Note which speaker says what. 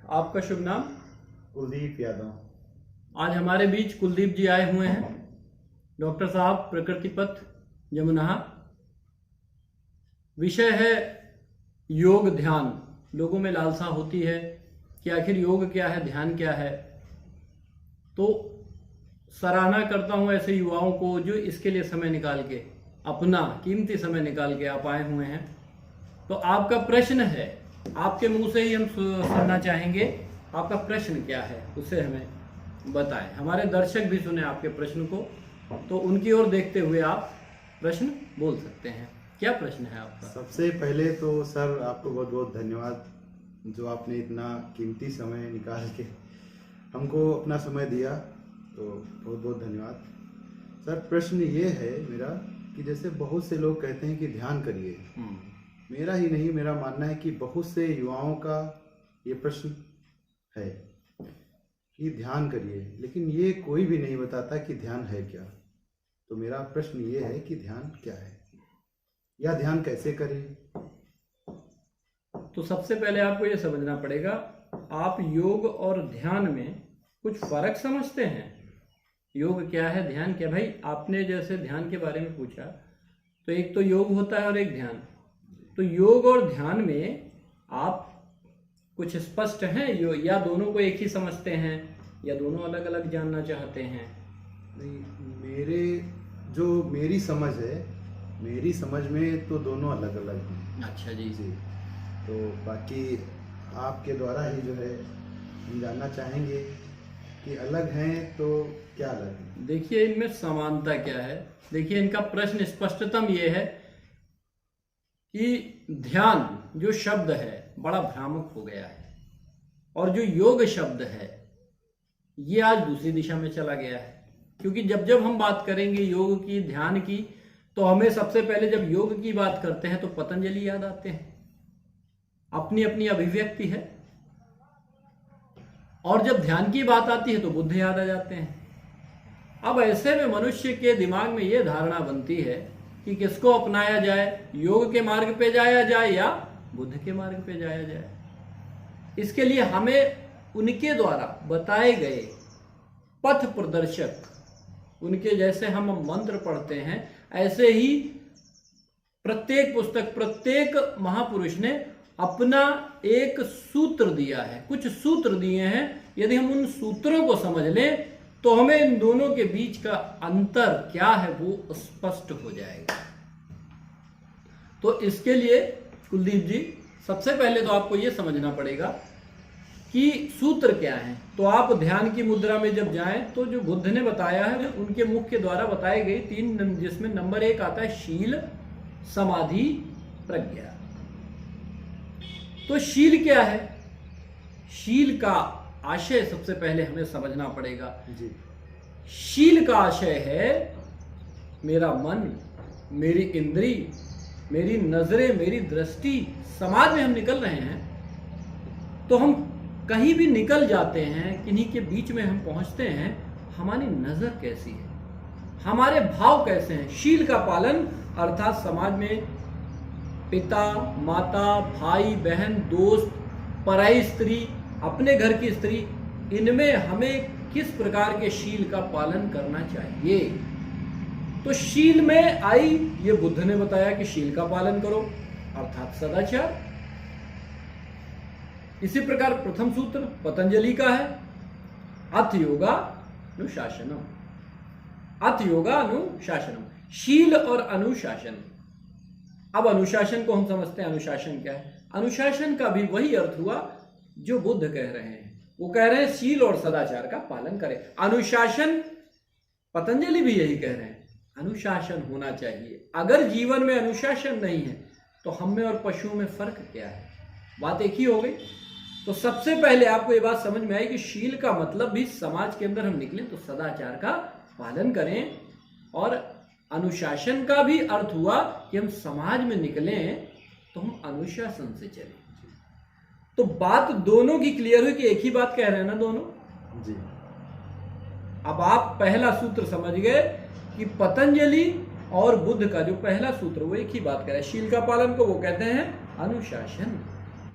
Speaker 1: आपका शुभ नाम?
Speaker 2: कुलदीप यादव।
Speaker 1: आज हमारे बीच कुलदीप जी आए हुए हैं। डॉक्टर साहब, प्रकृति पथ, जमुना। विषय है योग ध्यान। लोगों में लालसा होती है कि आखिर योग क्या है, ध्यान क्या है। तो सराहना करता हूं ऐसे युवाओं को जो इसके लिए समय निकाल के, अपना कीमती समय निकाल के आप आए हुए हैं। तो आपका प्रश्न है, आपके मुंह से ही हम सुनना चाहेंगे। आपका प्रश्न क्या है उसे हमें बताएं। हमारे दर्शक भी सुने आपके प्रश्न को, तो उनकी ओर देखते हुए आप प्रश्न बोल सकते हैं। क्या प्रश्न है आपका?
Speaker 2: सबसे पहले तो सर आपको बहुत बहुत धन्यवाद, जो आपने इतना कीमती समय निकाल के हमको अपना समय दिया, तो बहुत बहुत धन्यवाद सर। प्रश्न ये है मेरा कि जैसे बहुत से लोग कहते हैं कि ध्यान करिए, मेरा ही नहीं, मेरा मानना है कि बहुत से युवाओं का ये प्रश्न है कि ध्यान करिए, लेकिन ये कोई भी नहीं बताता कि ध्यान है क्या। तो मेरा प्रश्न ये है कि ध्यान क्या है या ध्यान कैसे करें।
Speaker 1: तो सबसे पहले आपको ये समझना पड़ेगा, आप योग और ध्यान में कुछ फर्क समझते हैं? योग क्या है, ध्यान क्या? भाई आपने जैसे ध्यान के बारे में पूछा, तो एक तो योग होता है और एक ध्यान। तो योग और ध्यान में आप कुछ स्पष्ट हैं या दोनों को एक ही समझते हैं, या दोनों अलग अलग जानना चाहते हैं?
Speaker 2: नहीं, मेरी समझ है, मेरी समझ में तो दोनों अलग अलग हैं।
Speaker 1: अच्छा जी।
Speaker 2: तो बाकी आपके द्वारा ही जो है हम जानना चाहेंगे कि अलग हैं तो क्या अलग है।
Speaker 1: देखिए इनमें समानता क्या है। देखिए इनका प्रश्न स्पष्टतम ये है कि ध्यान जो शब्द है बड़ा भ्रामक हो गया है, और जो योग शब्द है ये आज दूसरी दिशा में चला गया है। क्योंकि जब जब हम बात करेंगे योग की, ध्यान की, तो हमें सबसे पहले जब योग की बात करते हैं तो पतंजलि याद आते हैं, अपनी अपनी अभिव्यक्ति है। और जब ध्यान की बात आती है तो बुद्ध याद आ जाते हैं। अब ऐसे में मनुष्य के दिमाग में यह धारणा बनती है कि किसको अपनाया जाए, योग के मार्ग पे जाया जाए या बुद्ध के मार्ग पे जाया जाए। इसके लिए हमें उनके द्वारा बताए गए पथ प्रदर्शक, उनके जैसे हम मंत्र पढ़ते हैं, ऐसे ही प्रत्येक पुस्तक, प्रत्येक महापुरुष ने अपना एक सूत्र दिया है, कुछ सूत्र दिए हैं। यदि हम उन सूत्रों को समझ लें तो हमें इन दोनों के बीच का अंतर क्या है वो स्पष्ट हो जाएगा। तो इसके लिए कुलदीप जी, सबसे पहले तो आपको यह समझना पड़ेगा कि सूत्र क्या है। तो आप ध्यान की मुद्रा में जब जाएं तो जो बुद्ध ने बताया है, उनके मुख के द्वारा बताए गए 3, जिसमें नंबर 1 आता है शील, समाधि, प्रज्ञा। तो शील क्या है? शील का आशय सबसे पहले हमें समझना पड़ेगा
Speaker 2: जी।
Speaker 1: शील का आशय है मेरा मन, मेरी इंद्री, मेरी नजरें, मेरी दृष्टि। समाज में हम निकल रहे हैं तो हम कहीं भी निकल जाते हैं, किन्हीं के बीच में हम पहुंचते हैं, हमारी नजर कैसी है, हमारे भाव कैसे हैं। शील का पालन अर्थात समाज में पिता, माता, भाई, बहन, दोस्त, पराई स्त्री, अपने घर की स्त्री, इनमें हमें किस प्रकार के शील का पालन करना चाहिए। तो शील में आई, ये बुद्ध ने बताया कि शील का पालन करो, अर्थात सदाचार। इसी प्रकार प्रथम सूत्र पतंजलि का है, अथ योगा अनुशासनम। अथ योगा अनुशासनम, शील और अनुशासन। अब अनुशासन को हम समझते हैं, अनुशासन क्या है। अनुशासन का भी वही अर्थ हुआ जो बुद्ध कह रहे हैं। वो कह रहे हैं शील और सदाचार का पालन करें। अनुशासन, पतंजलि भी यही कह रहे हैं, अनुशासन होना चाहिए। अगर जीवन में अनुशासन नहीं है तो हम में और पशुओं में फर्क क्या है? बात एक ही हो गई। तो सबसे पहले आपको ये बात समझ में आई कि शील का मतलब भी समाज के अंदर हम निकले तो सदाचार का पालन करें, और अनुशासन का भी अर्थ हुआ कि हम समाज में निकलें तो हम अनुशासन से चलें। तो बात दोनों की क्लियर हुई कि एक ही बात कह रहे हैं ना दोनों
Speaker 2: जी।
Speaker 1: अब आप पहला सूत्र समझ गए कि पतंजलि और बुद्ध का जो पहला सूत्र वो एक ही बात कह रहा है। शील का पालन को वो कहते हैं अनुशासन।